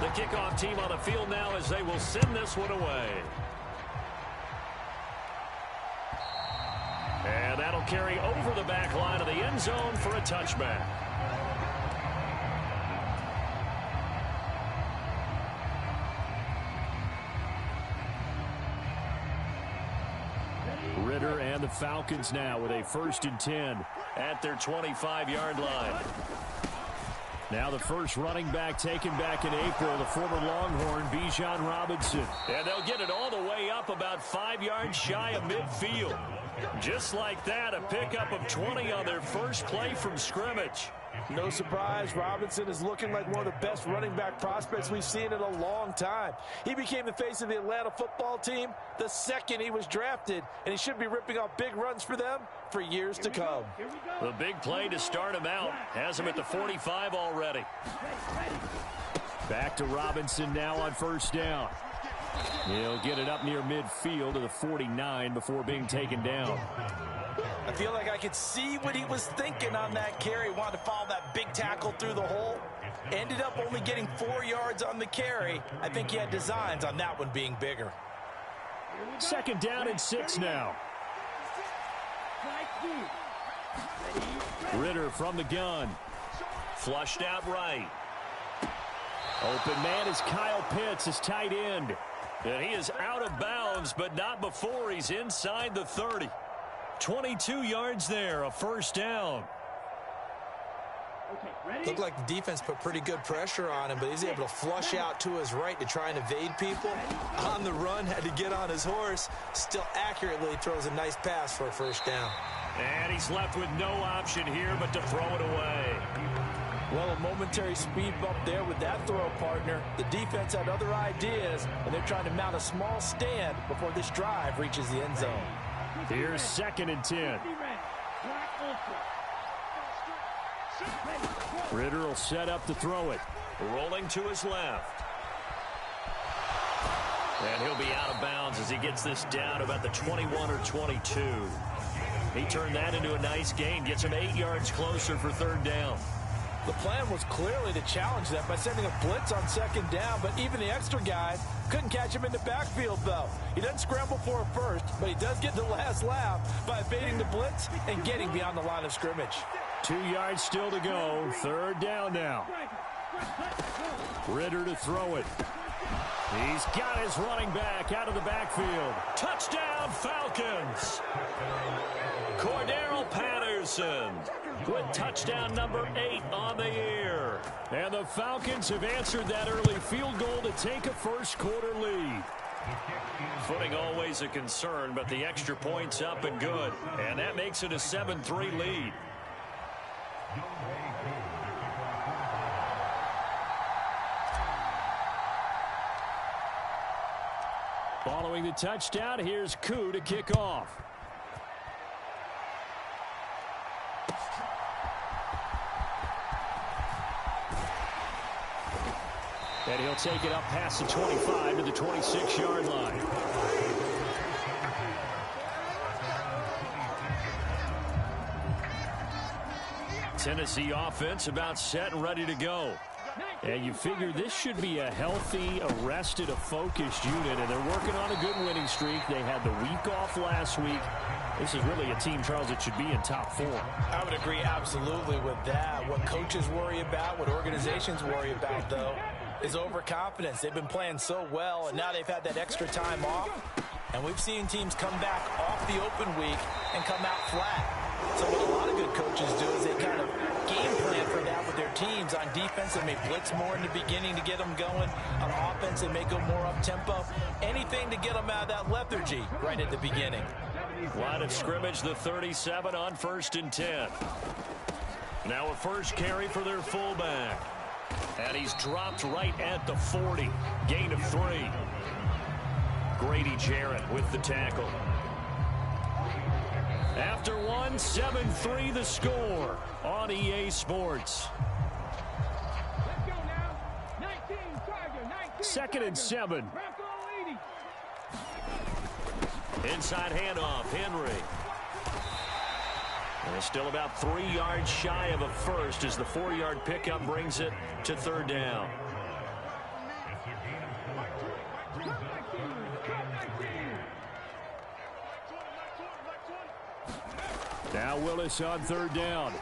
The kickoff team on the field now as they will send this one away. And that'll carry over the back line of the end zone for a touchback. Ritter and the Falcons now with a 1st and 10 at their 25-yard line. Now the first running back taken back in April, the former Longhorn, Bijan Robinson. And they'll get it all the way up about 5 yards shy of midfield. Just like that, a pickup of 20 on their first play from scrimmage. No surprise, Robinson is looking like one of the best running back prospects we've seen in a long time. He became the face of the Atlanta football team the second he was drafted, and he should be ripping off big runs for them for years to come. The big play to start him out has him at the 45 already. Back to Robinson now on 1st down. He'll get it up near midfield to the 49 before being taken down. I feel like I could see what he was thinking on that carry. Wanted to follow that big tackle through the hole. Ended up only getting 4 yards on the carry. I think he had designs on that one being bigger. 2nd down and 6 now. Ritter from the gun. Flushed out right. Open man is Kyle Pitts, his tight end. And he is out of bounds, but not before he's inside the 30. 22 yards there, a 1st down. Looked like the defense put pretty good pressure on him, but he's able to flush out to his right to try and evade people. On the run, had to get on his horse. Still accurately throws a nice pass for a 1st down. And he's left with no option here but to throw it away. Well, a momentary speed bump there with that throw, partner. The defense had other ideas, and they're trying to mount a small stand before this drive reaches the end zone. Here's 2nd and 10. Ritter will set up to throw it. Rolling to his left. And he'll be out of bounds as he gets this down about the 21 or 22. He turned that into a nice gain. Gets him 8 yards closer for 3rd down. The plan was clearly to challenge them by sending a blitz on 2nd down, but even the extra guy couldn't catch him in the backfield, though. He doesn't scramble for a first, but he does get the last laugh by evading the blitz and getting beyond the line of scrimmage. 2 yards still to go. 3rd down now. Ritter to throw it. He's got his running back out of the backfield. Touchdown, Falcons. Cordero Patterson with touchdown number 8 on the year. And the Falcons have answered that early field goal to take a first-quarter lead. Footing always a concern, but the extra point's up and good. And that makes it a 7-3 lead. Following the touchdown, here's Koo to kick off. And he'll take it up past the 25 to the 26-yard line. Tennessee offense about set and ready to go. And you figure this should be a healthy, arrested, a focused unit, and they're working on a good winning streak. They had the week off last week. This is really a team, Charles, that should be in top 4. I would agree absolutely with that. What coaches worry about, what organizations worry about, though, is overconfidence. They've been playing so well, and now they've had that extra time off. And we've seen teams come back off the open week and come out flat. So what a lot of good coaches do is they kind of game plan for that with their teams. On defense, they may blitz more in the beginning to get them going. On offense, they may go more up-tempo. Anything to get them out of that lethargy right at the beginning. Line of scrimmage, the 37 on 1st and 10. Now a first carry for their fullback. And he's dropped right at the 40. Gain of 3. Grady Jarrett with the tackle. After one, 7-3 the score on EA Sports. 2nd and 7. Inside handoff, Henry. And still about 3 yards shy of a first as the 4-yard pickup brings it to 3rd down. Now Willis on third down.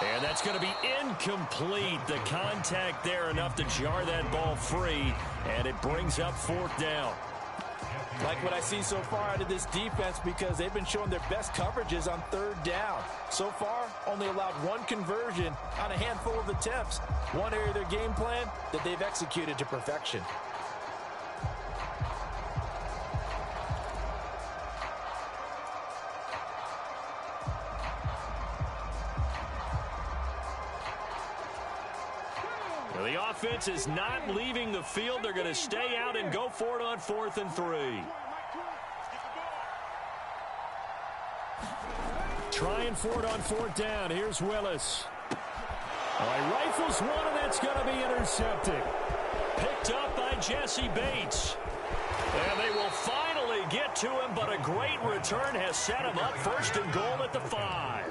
And that's going to be incomplete. The contact there enough to jar that ball free, and it brings up fourth down. Like what I see so far out of this defense, because they've been showing their best coverages on third down. So far, only allowed one conversion on a handful of attempts. One area of their game plan that they've executed to perfection. Well, the offense is not leaving the field. They're going to stay out and go for it on 4th and 3. Trying for it on 4th down. Here's Willis. All right, rifles one, and that's going to be intercepted. Picked up by Jesse Bates. And they will finally get to him, but a great return has set him up 1st and goal at the 5.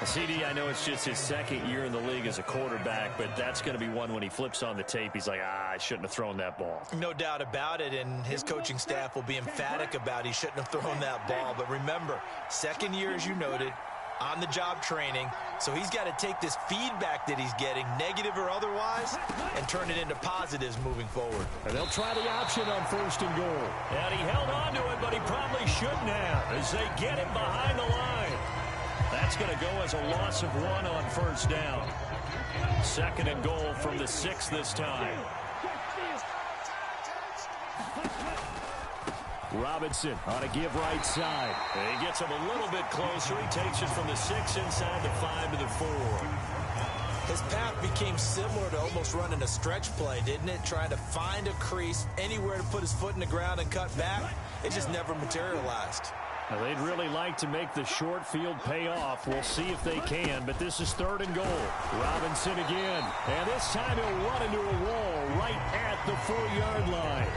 CD, I know it's just his second year in the league as a quarterback, but that's going to be one when he flips on the tape. He's like, I shouldn't have thrown that ball. No doubt about it, and his coaching staff will be emphatic about he shouldn't have thrown that ball. But remember, second year, as you noted, on-the-job training, so he's got to take this feedback that he's getting, negative or otherwise, and turn it into positives moving forward. And they'll try the option on 1st and goal. And he held on to it, but he probably shouldn't have as they get him behind the line. That's going to go as a loss of 1 on 1st down. 2nd and goal from the 6 this time. Robinson on a give right side. And he gets him a little bit closer. He takes it from the 6 inside the 5 to the 4. His path became similar to almost running a stretch play, didn't it? Trying to find a crease, anywhere to put his foot in the ground and cut back. It just never materialized. Now, they'd really like to make the short field pay off. We'll see if they can, but this is 3rd and goal. Robinson again, and this time he'll run into a wall right at the 4-yard line.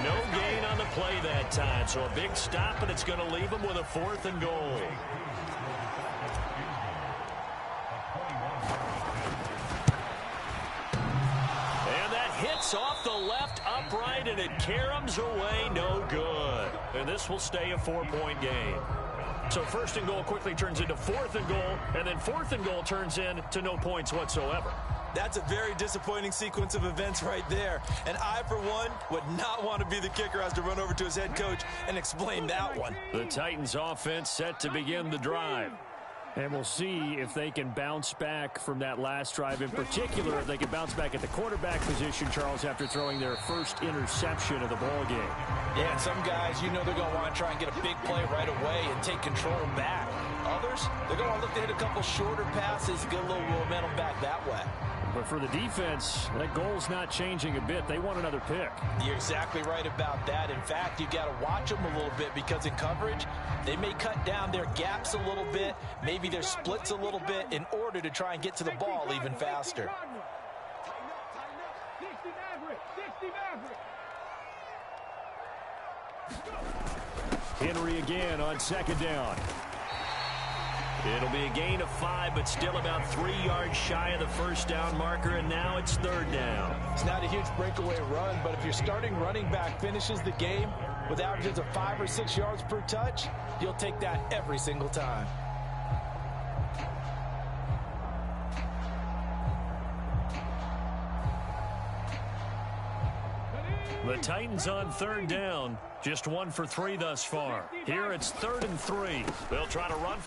No gain on the play that time, so a big stop, and it's going to leave him with a 4th and goal. Hits off the left upright, and it caroms away, no good. And this will stay a 4-point game. So 1st and goal quickly turns into 4th and goal, and then 4th and goal turns into no points whatsoever. That's a very disappointing sequence of events right there. And I, for one, would not want to be the kicker who has to run over to his head coach and explain that one. The Titans offense set to begin the drive. And we'll see if they can bounce back from that last drive, in particular if they can bounce back at the quarterback position, Charles, after throwing their first interception of the ball game. Yeah, and some guys, you know they're going to want to try and get a big play right away and take control back. Others, they're going to look to hit a couple shorter passes, get a little momentum back that way. But for the defense, that goal's not changing a bit. They want another pick. You're exactly right about that. In fact, you got to watch them a little bit because in coverage, they may cut down their gaps a little bit, maybe their splits a little bit in order to try and get to the ball even faster. Henry again on 2nd down. It'll be a gain of 5, but still about 3 yards shy of the 1st down marker, and now it's 3rd down. It's not a huge breakaway run, but if your starting running back finishes the game with averages of 5 or 6 yards per touch, you'll take that every single time. The Titans on 3rd down, just 1 for 3 thus far. Here it's 3rd and 3. They'll try to run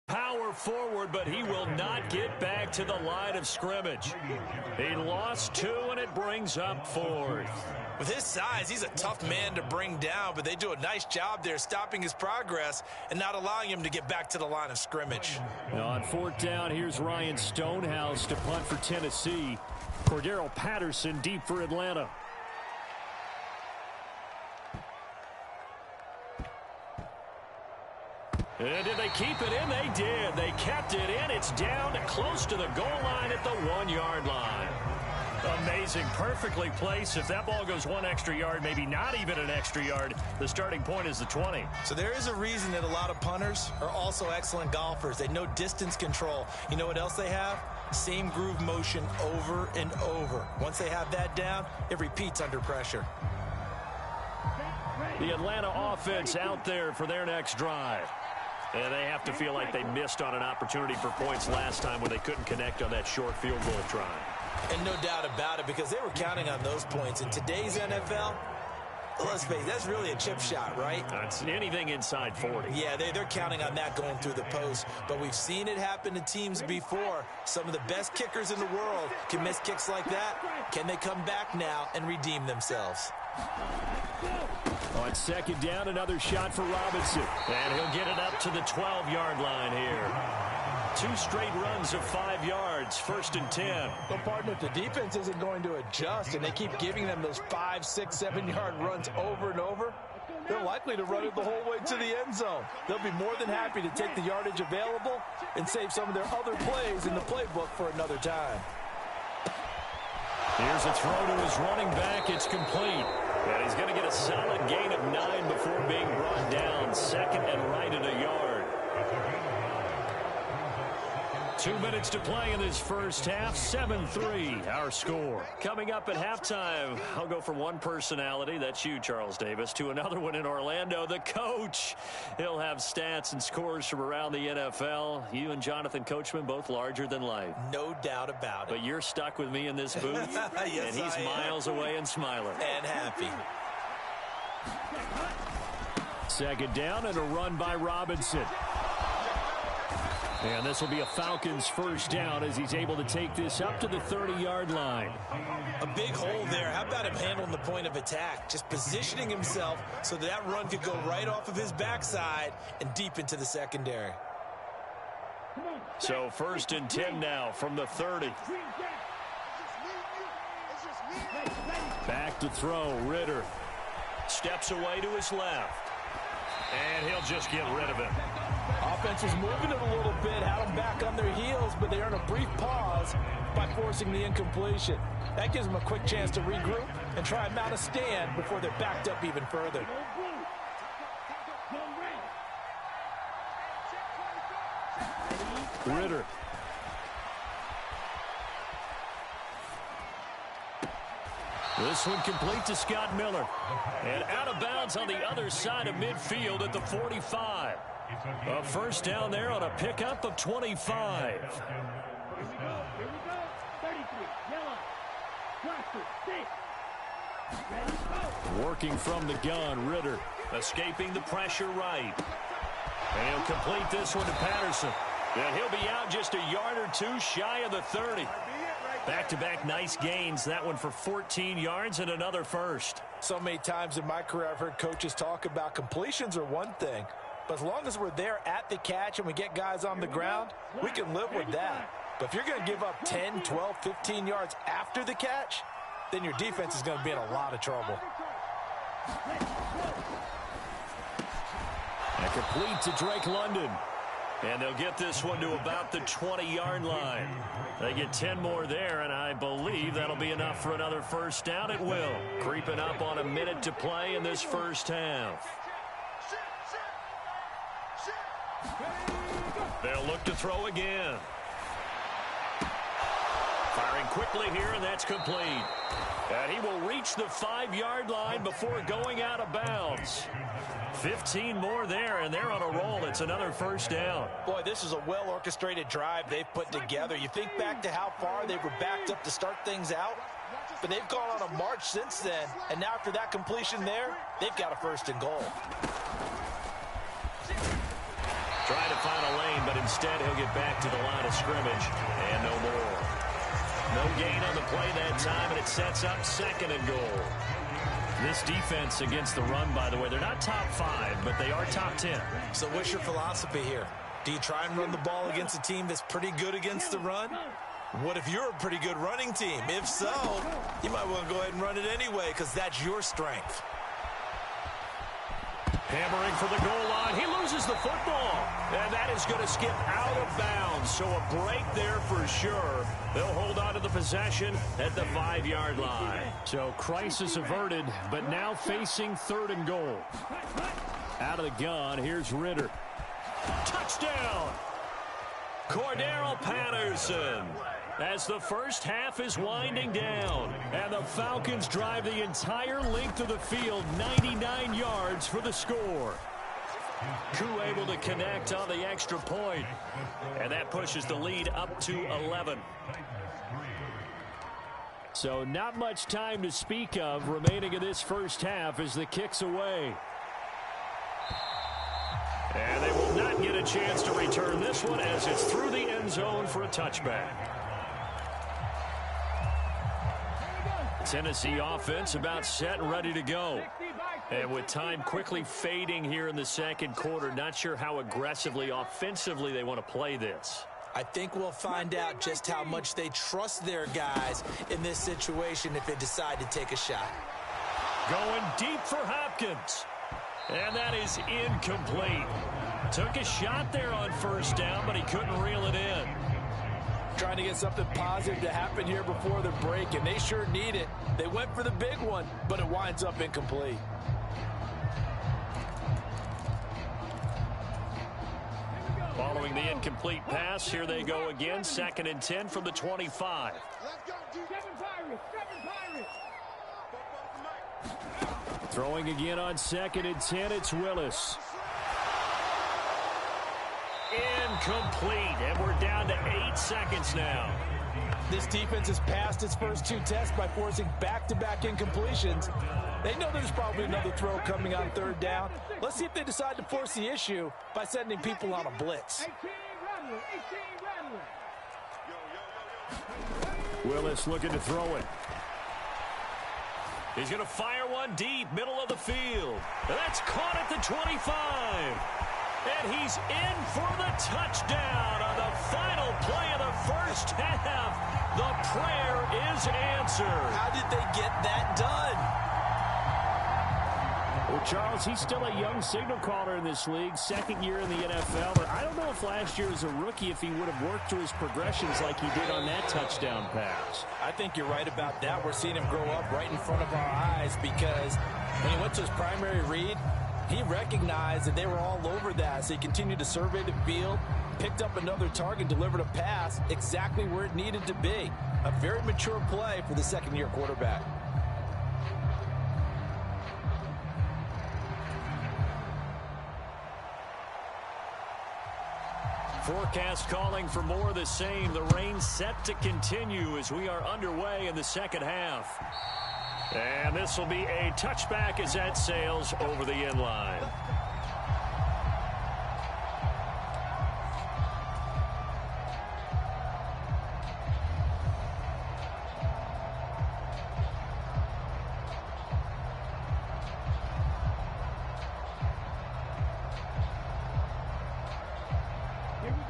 power forward, but he will not get back to the line of scrimmage. He lost 2, and it brings up 4th. With his size, he's a tough man to bring down, but they do a nice job there stopping his progress and not allowing him to get back to the line of scrimmage. Now on 4th down, here's Ryan Stonehouse to punt for Tennessee. Cordero Patterson deep for Atlanta. And did they keep it in? They did. They kept it in. It's down close to the goal line at the 1-yard line. Amazing. Perfectly placed. If that ball goes one extra yard, maybe not even an extra yard, the starting point is the 20. So there is a reason that a lot of punters are also excellent golfers. They know distance control. You know what else they have? Same groove motion over and over. Once they have that down, it repeats under pressure. The Atlanta offense out there for their next drive. And they have to feel like they missed on an opportunity for points last time when they couldn't connect on that short field goal try. And no doubt about it, because they were counting on those points. In today's NFL, let's face it, that's really a chip shot, right? It's anything inside 40. Yeah, they're counting on that going through the post. But we've seen it happen to teams before. Some of the best kickers in the world can miss kicks like that. Can they come back now and redeem themselves? On second down, another shot for Robinson. And he'll get it up to the 12-yard line here. 2 straight runs of 5 yards, 1st and 10. Well, partner, if the defense isn't going to adjust and they keep giving them those 5, 6, 7-yard runs over and over, they're likely to run it the whole way to the end zone. They'll be more than happy to take the yardage available and save some of their other plays in the playbook for another time. Here's a throw to his running back. It's complete. And he's going to get a solid gain of 9 before being brought down. 2nd and right at a yard. 2 minutes to play in this first half. 7-3, our score. Coming up at halftime, I'll go from one personality, that's you, Charles Davis, to another one in Orlando, the coach. He'll have stats and scores from around the NFL. You and Jonathan Coachman, both larger than life. No doubt about it. But you're stuck with me in this booth, yes, and he's miles away and smiling. And happy. 2nd down and a run by Robinson. And this will be a Falcons first down as he's able to take this up to the 30-yard line. A big hole there. How about him handling the point of attack? Just positioning himself so that run could go right off of his backside and deep into the secondary. So 1st and 10 now from the 30. Back to throw. Ritter steps away to his left. And he'll just get rid of him. Offense was moving it a little bit, had them back on their heels, but they earn a brief pause by forcing the incompletion. That gives them a quick chance to regroup and try and mount a stand before they're backed up even further. Ritter. This one complete to Scott Miller. And out of bounds on the other side of midfield at the 45. A first down there on a pickup of 25. Working from the gun, Ritter. Escaping the pressure right. And he'll complete this one to Patterson. And he'll be out just a yard or 2 shy of the 30. Back-to-back nice gains. That one for 14 yards and another first. So many times in my career I've heard coaches talk about completions are one thing. But as long as we're there at the catch and we get guys on the ground, we can live with that. But if you're going to give up 10, 12, 15 yards after the catch, then your defense is going to be in a lot of trouble. And complete to Drake London. And they'll get this one to about the 20-yard line. They get 10 more there, and I believe that'll be enough for another first down. It will. Creeping up on a minute to play in this first half. They'll look to throw again. Firing quickly here, and that's complete. And he will reach the 5-yard line before going out of bounds. 15 more there, and they're on a roll. It's another first down. Boy, this is a well-orchestrated drive they've put together. You think back to how far they were backed up to start things out, but they've gone on a march since then, and now after that completion there, they've got a 1st and goal. Trying to find a lane, but instead he'll get back to the line of scrimmage, and no more. No gain on the play that time, and it sets up 2nd and goal. This defense against the run, by the way, they're not top 5, but they are top 10. So what's your philosophy here? Do you try and run the ball against a team that's pretty good against the run? What if you're a pretty good running team? If so, you might want to go ahead and run it anyway because that's your strength. Hammering for the goal line. He loses the football. And that is going to skip out of bounds. So a break there for sure. They'll hold on to the possession at the 5-yard line. So crisis averted, but now facing 3rd and goal. Out of the gun, here's Ritter. Touchdown! Cordero Patterson. As the first half is winding down, and the Falcons drive the entire length of the field, 99 yards for the score. Koo able to connect on the extra point, and that pushes the lead up to 11. So not much time to speak of remaining in this first half as the kick's away. And they will not get a chance to return this one as it's through the end zone for a touchback. Tennessee offense about set and ready to go. And with time quickly fading here in the second quarter, not sure how aggressively, offensively they want to play this. I think we'll find out just how much they trust their guys in this situation if they decide to take a shot. Going deep for Hopkins. And that is incomplete. Took a shot there on first down, but he couldn't reel it in. Trying to get something positive to happen here before the break, and they sure need it. They went for the big one, but it winds up incomplete. Following the incomplete pass, here they go again. 2nd and 10 from the 25. Throwing again on 2nd and 10, it's Willis. Incomplete, and we're down to 8 seconds now. This defense has passed its first 2 tests by forcing back-to-back incompletions. They know there's probably another throw coming on 3rd down. Let's see if they decide to force the issue by sending people on a blitz. Willis looking to throw it. He's going to fire one deep, middle of the field. That's caught at the 25. And he's in for the touchdown on the final play of the first half. The prayer is answered. How did they get that done? Well, Charles, he's still a young signal caller in this league, 2nd year in the NFL. But I don't know if last year as a rookie if he would have worked through his progressions like he did on that touchdown pass. I think you're right about that. We're seeing him grow up right in front of our eyes because when he went to his primary read, he recognized that they were all over that, so he continued to survey the field, picked up another target, delivered a pass exactly where it needed to be. A very mature play for the 2nd-year quarterback. Forecast calling for more of the same. The rain set to continue as we are underway in the second half. And this will be a touchback as that sails over the end line.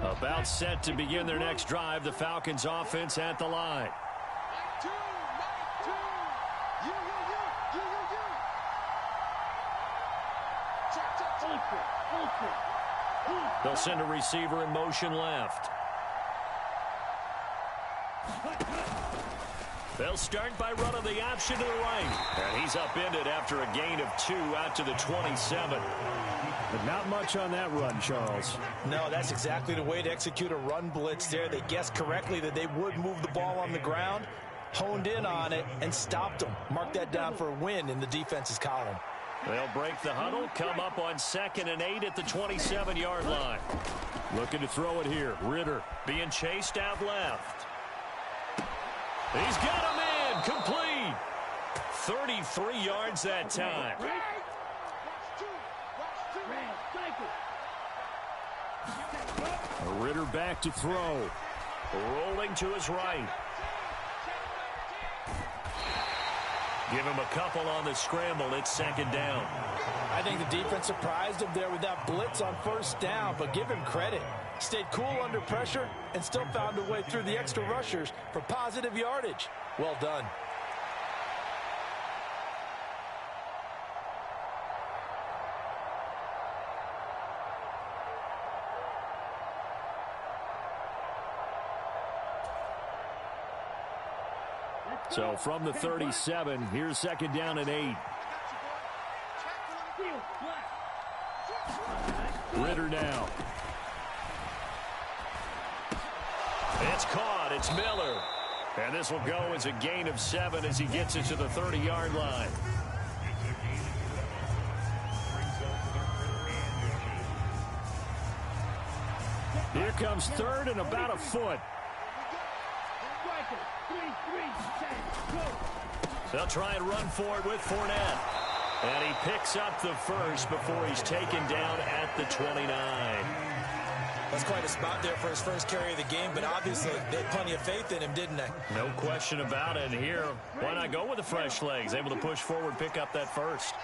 About set to begin their next drive. The Falcons offense at the line. They'll send a receiver in motion left. They'll start by running the option to the right. And he's upended after a gain of 2 out to the 27. But not much on that run, Charles. No, that's exactly the way to execute a run blitz there. They guessed correctly that they would move the ball on the ground, honed in on it, and stopped them. Mark that down for a win in the defense's column. They'll break the huddle, come up on 2nd and 8 at the 27-yard line. Looking to throw it here. Ritter being chased out left. He's got him in. Complete. 33 yards that time. Ritter back to throw. Rolling to his right. Give him a couple on the scramble. It's 2nd down. I think the defense surprised him there with that blitz on 1st down, but give him credit. Stayed cool under pressure and still found a way through the extra rushers for positive yardage. Well done. So from the 37, here's second down and 8. Ritter now. It's caught. It's Miller. And this will go as a gain of 7 as he gets it to the 30-yard line. Here comes third and about a foot. They'll try and run for it with Fournette. And he picks up the first before he's taken down at the 29. That's quite a spot there for his first carry of the game, but obviously they had plenty of faith in him, didn't they? No question about it. And here, why not go with the fresh legs? Able to push forward, pick up that first.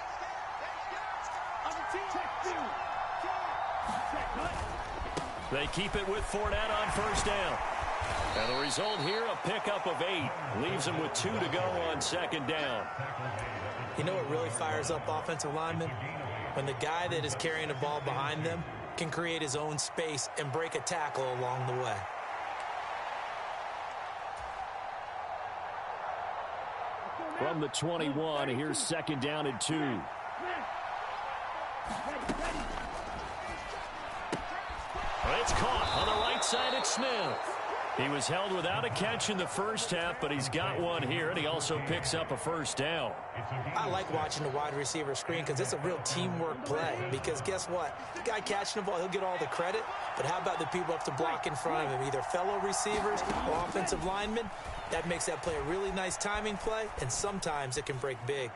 They keep it with Fournette on first down. And the result here, a pickup of 8. Leaves him with 2 to go on second down. You know what really fires up offensive linemen? When the guy that is carrying the ball behind them can create his own space and break a tackle along the way. From the 21, here's second down and 2. It's caught on the right side at Smith. He was held without a catch in the first half, but he's got one here, and he also picks up a first down. I like watching the wide receiver screen because it's a real teamwork play. Because guess what? The guy catching the ball, he'll get all the credit. But how about the people up to block in front of him, either fellow receivers or offensive linemen? That makes that play a really nice timing play, and sometimes it can break big.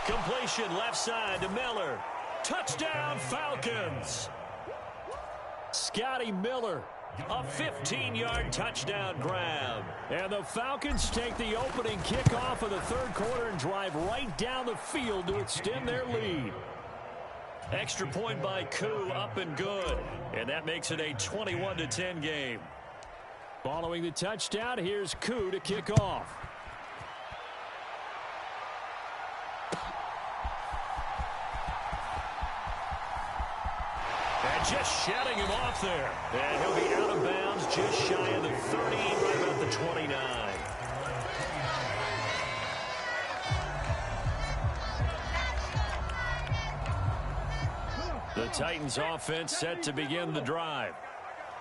Completion left side to Miller. Touchdown, Falcons! Scotty Miller. A 15-yard touchdown grab. And the Falcons take the opening kickoff of the third quarter and drive right down the field to extend their lead. Extra point by Koo, up and good. And that makes it a 21-10 game. Following the touchdown, here's Koo to kick off. Just shedding him off there. And he'll be out of bounds just shy of the 30, right about the 29. The Titans offense set to begin the drive.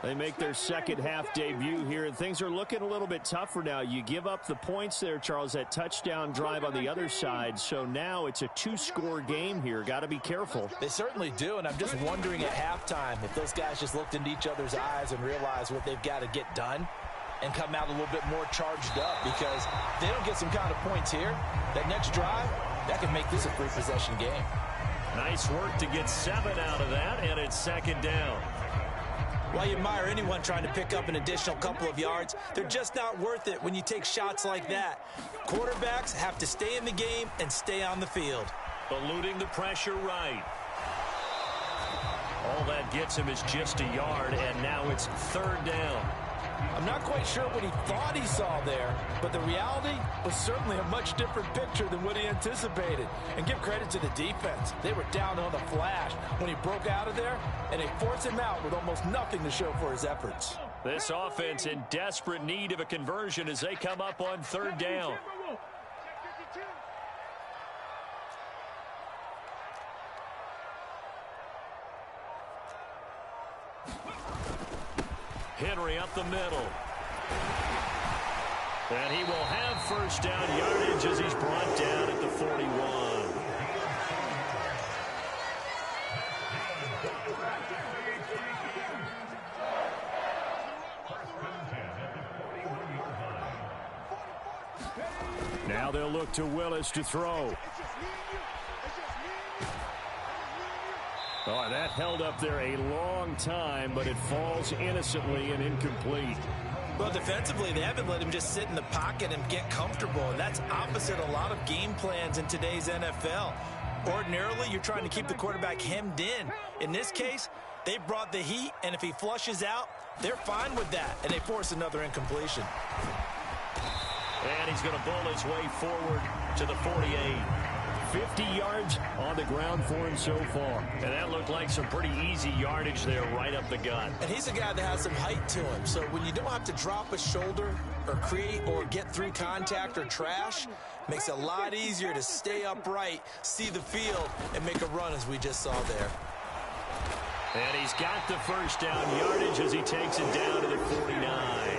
They make their second half debut here, and things are looking a little bit tougher now. You give up the points there, Charles, that touchdown drive on the other side. So now it's a 2-score game here. Got to be careful. They certainly do, and I'm just wondering at halftime if those guys just looked into each other's eyes and realized what they've got to get done and come out a little bit more charged up, because if they don't get some kind of points here, that next drive, that can make this a 3-possession game. Nice work to get 7 out of that, and it's second down. While you admire anyone trying to pick up an additional couple of yards, they're just not worth it when you take shots like that. Quarterbacks have to stay in the game and stay on the field. Eluding the pressure right. All that gets him is just a yard, and now it's third down. I'm not quite sure what he thought he saw there, but the reality was certainly a much different picture than what he anticipated. And give credit to the defense. They were down on the flash when he broke out of there, and they forced him out with almost nothing to show for his efforts. This offense in desperate need of a conversion as they come up on third down. Henry up the middle. And he will have first down yardage as he's brought down at the 41. Now they'll look to Willis to throw. Oh, that held up there a long time, but it falls innocently and incomplete. Well, defensively, they haven't let him just sit in the pocket and get comfortable, and that's opposite a lot of game plans in today's NFL. Ordinarily, you're trying to keep the quarterback hemmed in. In this case, they brought the heat, and if he flushes out, they're fine with that, and they force another incompletion. And he's going to bull his way forward to the 48. 50 yards on the ground for him so far. And that looked like some pretty easy yardage there right up the gut. And he's a guy that has some height to him. So when you don't have to drop a shoulder or create or get through contact or trash, makes it a lot easier to stay upright, see the field, and make a run as we just saw there. And he's got the first down yardage as he takes it down to the 49.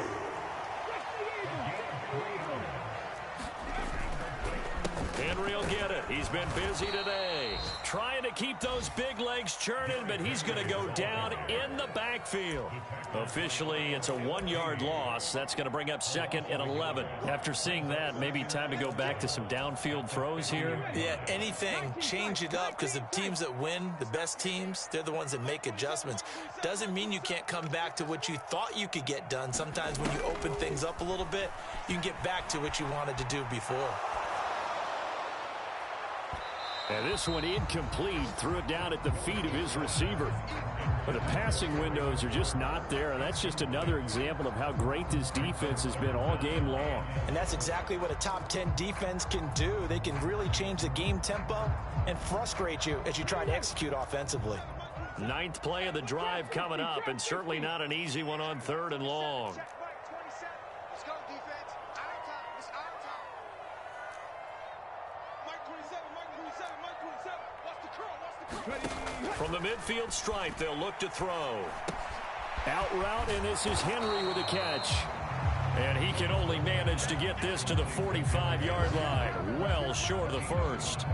Henry will get it. He's been busy today. Trying to keep those big legs churning, but he's going to go down in the backfield. Officially, it's a 1-yard loss. That's going to bring up 2nd and 11. After seeing that, maybe time to go back to some downfield throws here. Yeah, anything. Change it up, because the teams that win, the best teams, they're the ones that make adjustments. Doesn't mean you can't come back to what you thought you could get done. Sometimes when you open things up a little bit, you can get back to what you wanted to do before. And this one incomplete. Threw it down at the feet of his receiver. But the passing windows are just not there. And that's just another example of how great this defense has been all game long. And that's exactly what a top 10 defense can do. They can really change the game tempo and frustrate you as you try to execute offensively. 9th play of the drive coming up, and certainly not an easy one on 3rd and long. From the midfield stripe, they'll look to throw. Out route, and this is Henry with a catch. And he can only manage to get this to the 45-yard line. Well short of the first.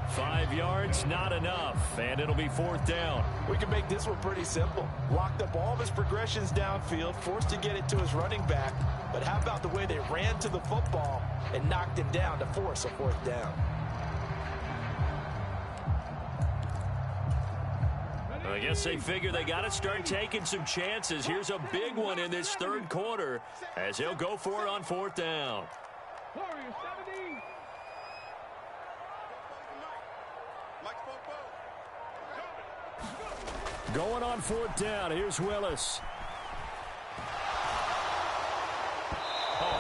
5 yards, not enough, and it'll be 4th down. We can make this one pretty simple. Locked up all of his progressions downfield, forced to get it to his running back. But how about the way they ran to the football and knocked him down to force a 4th down? I guess they figure they got to start taking some chances. Here's a big one in this 3rd quarter as he'll go for it on 4th down. Going on 4th down. Here's Willis.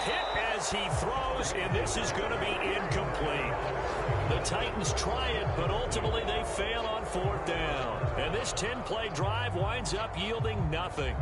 Hit as he throws, and this is going to be incomplete. The Titans try it, but ultimately they fail on 4th down. And this 10-play drive winds up yielding nothing.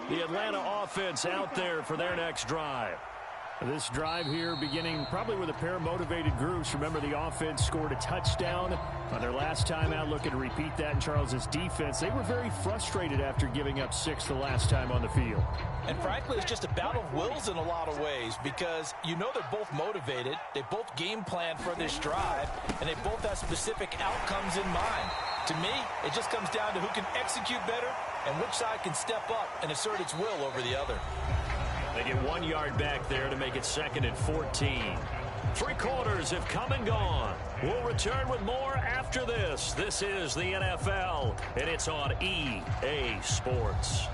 The Atlanta offense out there for their next drive. This drive here beginning probably with a pair of motivated groups. Remember, the offense scored a touchdown on their last time out. Looking to repeat that in Charles's defense. They were very frustrated after giving up 6 the last time on the field. And frankly, it's just a battle of wills in a lot of ways, because you know they're both motivated. They both game plan for this drive, and they both have specific outcomes in mind. To me, it just comes down to who can execute better and which side can step up and assert its will over the other. They get 1 yard back there to make it 2nd and 14. 3 quarters have come and gone. We'll return with more after this. This is the NFL, and it's on EA Sports.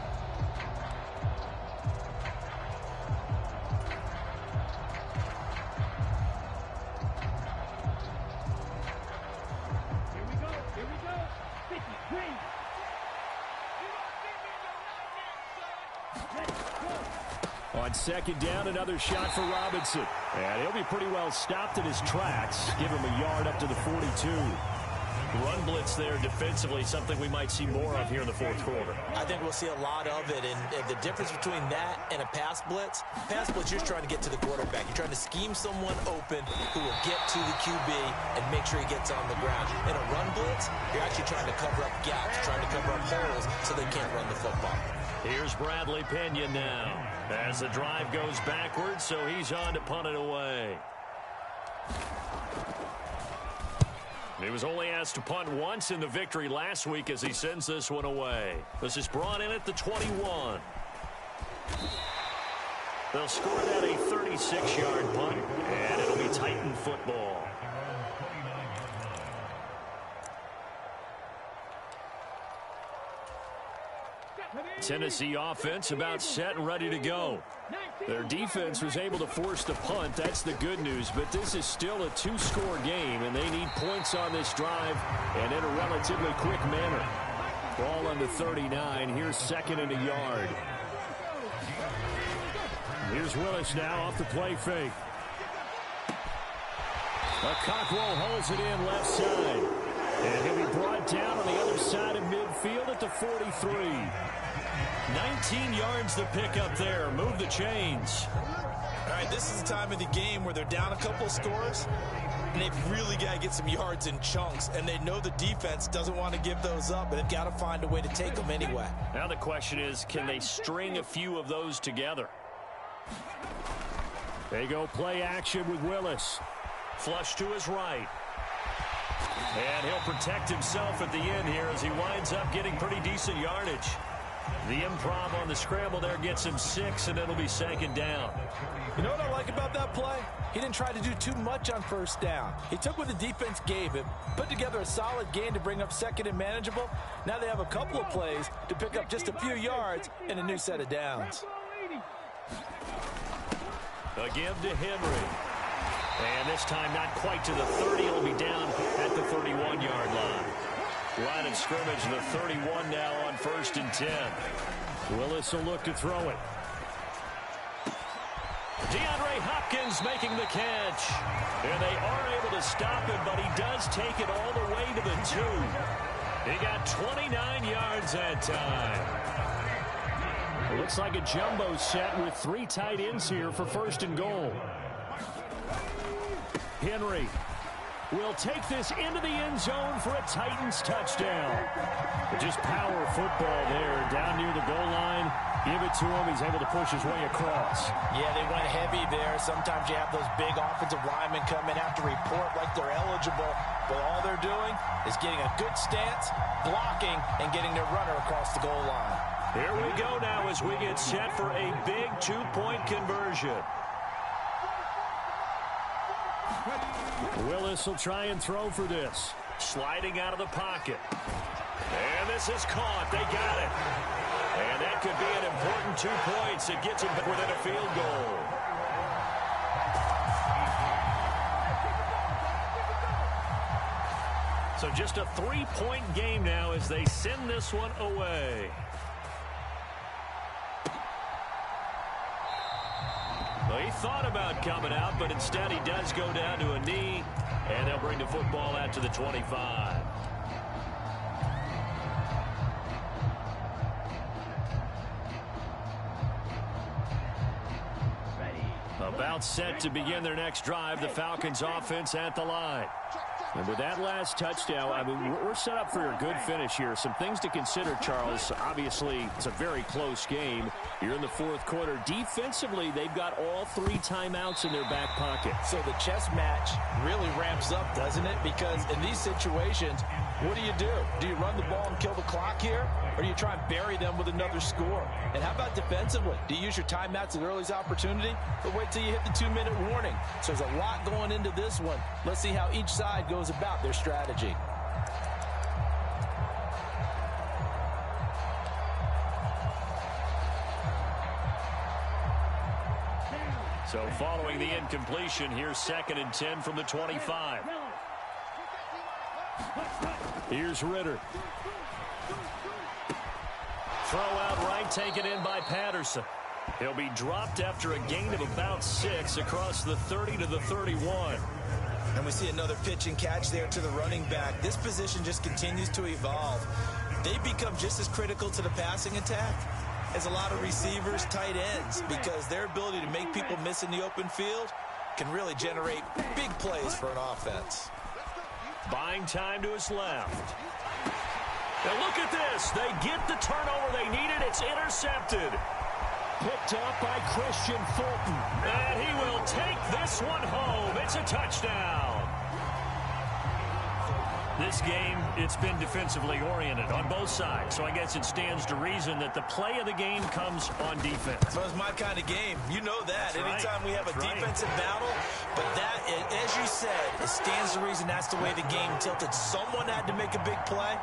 On 2nd down, another shot for Robinson. And he'll be pretty well stopped in his tracks. Give him a yard up to the 42. Run blitz there defensively, something we might see more of here in the 4th quarter. I think we'll see a lot of it, and the difference between that and a pass blitz, you're just trying to get to the quarterback. You're trying to scheme someone open who will get to the QB and make sure he gets on the ground. In a run blitz, you're actually trying to cover up gaps, trying to cover up holes so they can't run the football. Here's Bradley Pinion now as the drive goes backwards, so he's on to punt it away. He was only asked to punt once in the victory last week as he sends this one away. This is brought in at the 21. They'll score that a 36-yard punt, and it'll be Titan football. Tennessee offense about set and ready to go. Their defense was able to force the punt. That's the good news, but this is still a two-score game, and they need points on this drive and in a relatively quick manner. Ball on the 39. Here's second and a yard. Here's Willis now off the play fake. Cockrell holds it in left side. And he'll be brought down on the other side of midfield at the 43. 19 yards to pick up there. Move the chains. All right, this is the time of the game where they're down a couple of scores, and they've really got to get some yards in chunks, and they know the defense doesn't want to give those up, but they've got to find a way to take them anyway. Now the question is, can they string a few of those together? They go play action with Willis. Flush to his right. And he'll protect himself at the end here as he winds up getting pretty decent yardage. The improv on the scramble there gets him 6, and it'll be second down. You know what I like about that play? He didn't try to do too much on first down. He took what the defense gave him, put together a solid gain to bring up second and manageable. Now they have a couple of plays to pick up just a few yards and a new set of downs. A give to Henry. And this time not quite to the 30. It'll be down at the 31-yard line. Line of scrimmage, the 31 now on 1st and 10. Willis will look to throw it. DeAndre Hopkins making the catch. And they are able to stop him, but he does take it all the way to the 2. He got 29 yards that time. It looks like a jumbo set with 3 tight ends here for 1st and goal. Henry will take this into the end zone for a Titans touchdown. Just power football there down near the goal line. Give it to him. He's able to push his way across. Yeah, they went heavy there. Sometimes you have those big offensive linemen come in, have to report like they're eligible. But all they're doing is getting a good stance, blocking, and getting their runner across the goal line. Here we go now as we get set for a big 2-point conversion. Willis will try and throw for this. Sliding out of the pocket. And this is caught. They got it. And that could be an important 2 points. It gets them within a field goal. So just a 3-point game now as they send this one away. Well, he thought about coming out, but instead he does go down to a knee, and they'll bring the football out to the 25. About set to begin their next drive, the Falcons offense at the line. And with that last touchdown, I mean, we're set up for a good finish here. Some things to consider, Charles. Obviously, it's a very close game. You're in the 4th quarter. Defensively, they've got all 3 timeouts in their back pocket. So the chess match really ramps up, doesn't it? Because in these situations, what do? Do you run the ball and kill the clock here? Or do you try and bury them with another score? And how about defensively? Do you use your timeouts at earliest opportunity? Or wait till you hit the 2-minute warning? So there's a lot going into this one. Let's see how each side goes about their strategy. So following the incompletion, here's 2nd and 10 from the 25. Here's Ritter. Throw out right, taken in by Patterson. He'll be dropped after a gain of about 6 across the 30 to the 31. And we see another pitch and catch there to the running back. This position just continues to evolve. They become just as critical to the passing attack as a lot of receivers, tight ends, because their ability to make people miss in the open field can really generate big plays for an offense. Buying time to his left. And look at this. They get the turnover they needed. It's intercepted. Picked up by Christian Fulton. And he will take this one home. It's a touchdown. This game, it's been defensively oriented on both sides, so I guess it stands to reason that the play of the game comes on defense. Well, it's my kind of game. You know that. That's Anytime right. we have a That's defensive battle, but that, as you said, it stands to reason that's the way the game tilted. Someone had to make a big play,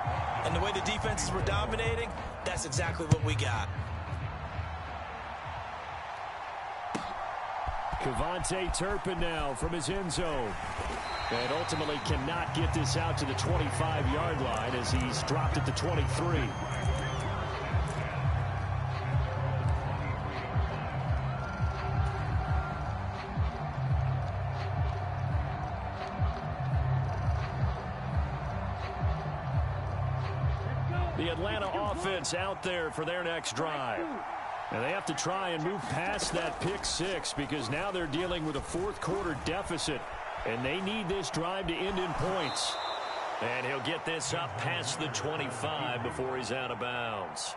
and the way the defenses were dominating, that's exactly what we got. Kevontae Turpin now from his end zone. And ultimately cannot get this out to the 25-yard line as he's dropped at the 23. The Atlanta offense out there for their next drive. And they have to try and move past that pick six because now they're dealing with a fourth-quarter deficit. And they need this drive to end in points. And he'll get this up past the 25 before he's out of bounds.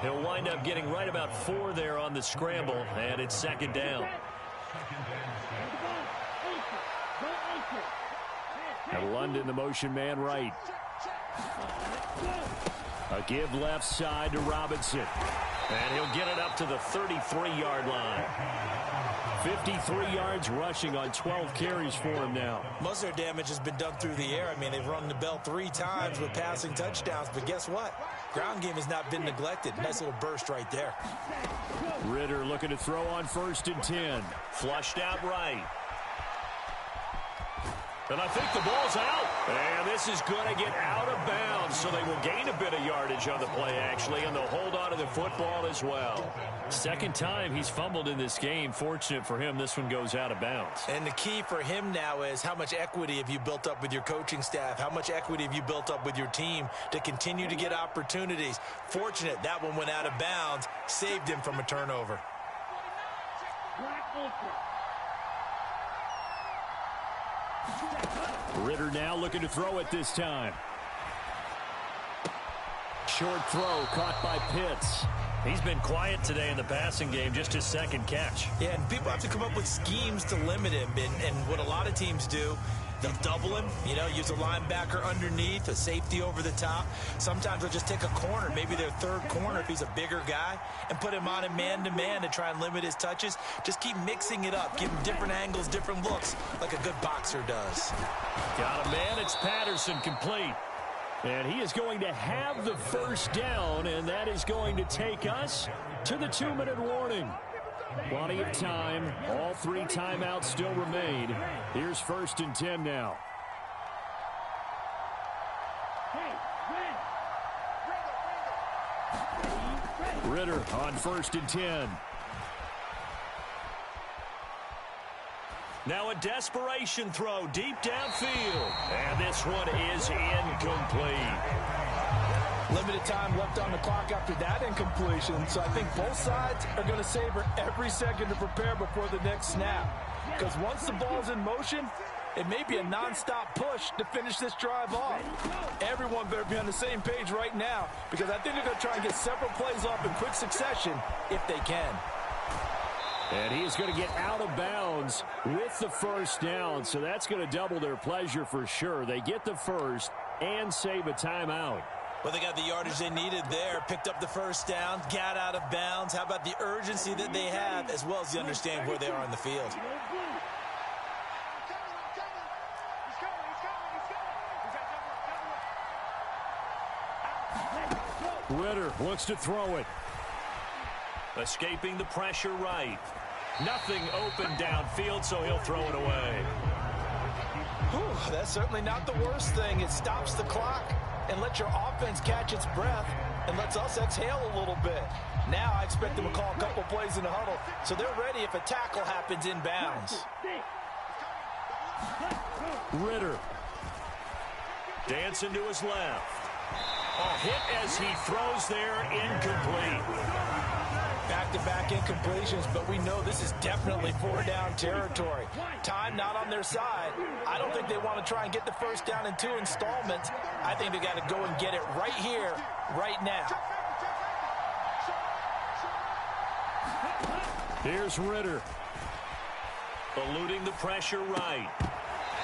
He'll wind up getting right about 4 there on the scramble, and it's second down. And London, the motion man right. A give left side to Robinson. And he'll get it up to the 33-yard line. 53 yards rushing on 12 carries for him now. Most of their damage has been done through the air. I mean, they've rung the bell 3 times with passing touchdowns. But guess what? Ground game has not been neglected. Nice little burst right there. Ritter looking to throw on 1st and 10. Flushed out right. And I think the ball's out. And this is going to get out of bounds, so they will gain a bit of yardage on the play, actually, and they'll hold on to the football as well. Second time he's fumbled in this game. Fortunate for him, this one goes out of bounds. And the key for him now is how much equity have you built up with your coaching staff? How much equity have you built up with your team to continue to get opportunities? Fortunate that one went out of bounds, saved him from a turnover. Ritter now looking to throw it this time. Short throw caught by Pitts. He's been quiet today in the passing game, just his second catch. Yeah, and people have to come up with schemes to limit him. And what a lot of teams do, they'll double him, use a linebacker underneath, a safety over the top. Sometimes they'll just take a corner, maybe their third corner if he's a bigger guy, and put him on a man-to-man to try and limit his touches. Just keep mixing it up, give him different angles, different looks, like a good boxer does. Got a man, it's Patterson, complete. And he is going to have the first down, and that is going to take us to the 2-minute warning. Plenty of time. All 3 timeouts still remain. Here's 1st and 10 now. Ritter on 1st and 10. Now a desperation throw deep downfield. And this one is incomplete. Limited time left on the clock after that incompletion, so I think both sides are going to savor every second to prepare before the next snap. Because once the ball's in motion, it may be a nonstop push to finish this drive off. Everyone better be on the same page right now, because I think they're going to try and get several plays off in quick succession if they can. And he is going to get out of bounds with the first down, so that's going to double their pleasure for sure. They get the first and save a timeout. Well, they got the yardage they needed there, picked up the first down, got out of bounds. How about the urgency that they have, as well as the understanding where they are on the field? Ritter looks to throw it. Escaping the pressure right. Nothing open downfield, so he'll throw it away. Whew, that's certainly not the worst thing. It stops the clock and lets your offense catch its breath and lets us exhale a little bit. Now I expect them to call a couple plays in the huddle, so they're ready if a tackle happens in bounds. Ritter. Dancing to his left. A hit as he throws there, incomplete. Back-to-back incompletions, but we know this is definitely 4-down territory. Time not on their side. I don't think they want to try and get the first down in 2 installments. I think they got to go and get it right here, right now. Here's Ritter. Eluding the pressure right.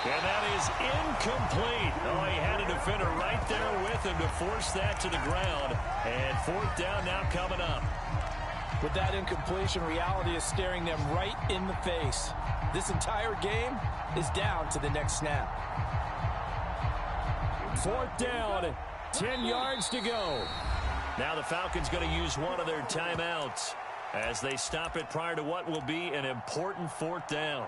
And that is incomplete. Oh, he had a defender right there with him to force that to the ground. And fourth down now coming up. With that incompletion, reality is staring them right in the face. This entire game is down to the next snap. Fourth down, 10 yards to go. Now the Falcons going to use one of their timeouts as they stop it prior to what will be an important fourth down.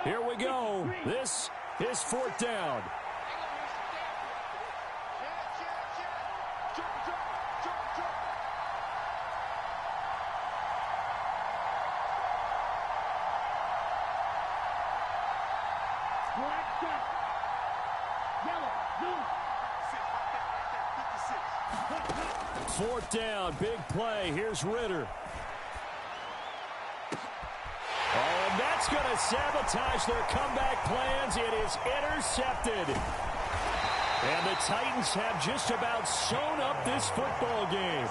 Here we go. This is fourth down. Fourth down, big play. Here's Ritter. Oh, and that's going to sabotage their comeback plans. It is intercepted. And the Titans have just about sewn up this football game.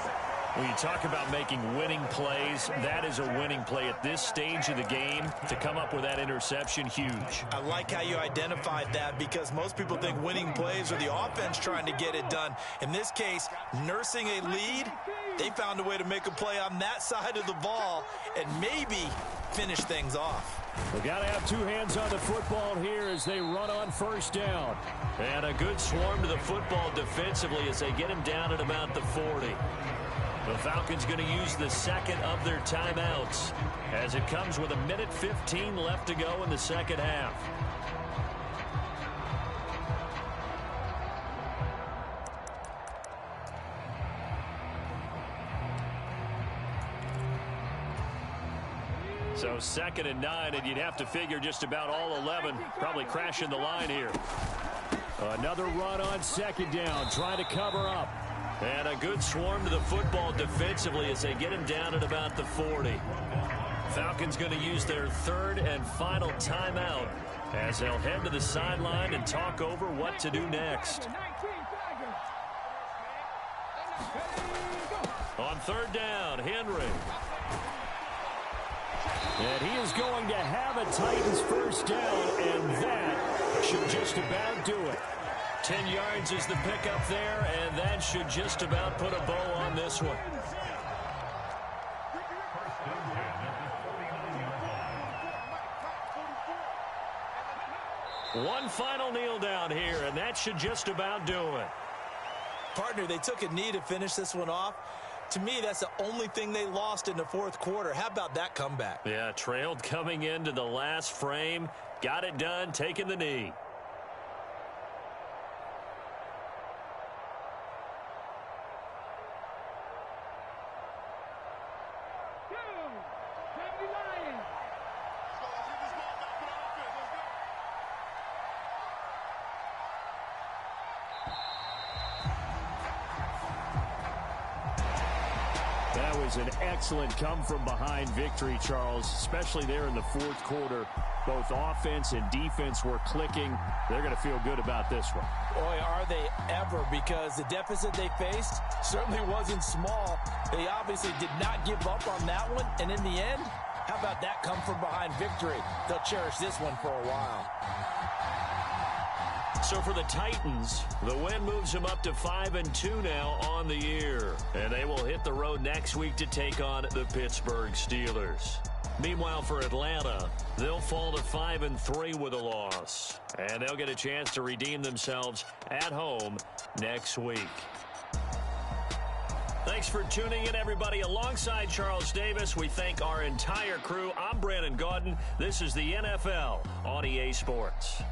When you talk about making winning plays, that is a winning play at this stage of the game. To come up with that interception, huge. I like how you identified that because most people think winning plays are the offense trying to get it done. In this case, nursing a lead, they found a way to make a play on that side of the ball and maybe finish things off. We've got to have two hands on the football here as they run on first down. And a good swarm to the football defensively as they get him down at about the 40. The Falcons going to use the second of their timeouts as it comes with 1:15 left to go in the second half. So 2nd and 9, and you'd have to figure just about all 11 probably crashing the line here. Another run on second down, trying to cover up. And a good swarm to the football defensively as they get him down at about the 40. Falcons going to use their third and final timeout as they'll head to the sideline and talk over what to do next. On third down, Henry. And he is going to have a Titans first down, and that should just about do it. 10 yards is the pickup there, and that should just about put a bow on this one. One final kneel down here, and that should just about do it. Partner, they took a knee to finish this one off. To me, that's the only thing they lost in the fourth quarter. How about that comeback? Yeah, trailed coming into the last frame. Got it done, taking the knee. That was an excellent come-from-behind victory, Charles, especially there in the fourth quarter. Both offense and defense were clicking. They're going to feel good about this one. Boy, are they ever, because the deficit they faced certainly wasn't small. They obviously did not give up on that one, and in the end, how about that come-from-behind victory? They'll cherish this one for a while. So for the Titans, the win moves them up to 5-2 now on the year. And they will hit the road next week to take on the Pittsburgh Steelers. Meanwhile, for Atlanta, they'll fall to 5-3 with a loss. And they'll get a chance to redeem themselves at home next week. Thanks for tuning in, everybody. Alongside Charles Davis, we thank our entire crew. I'm Brandon Gaudin. This is the NFL on EA Sports.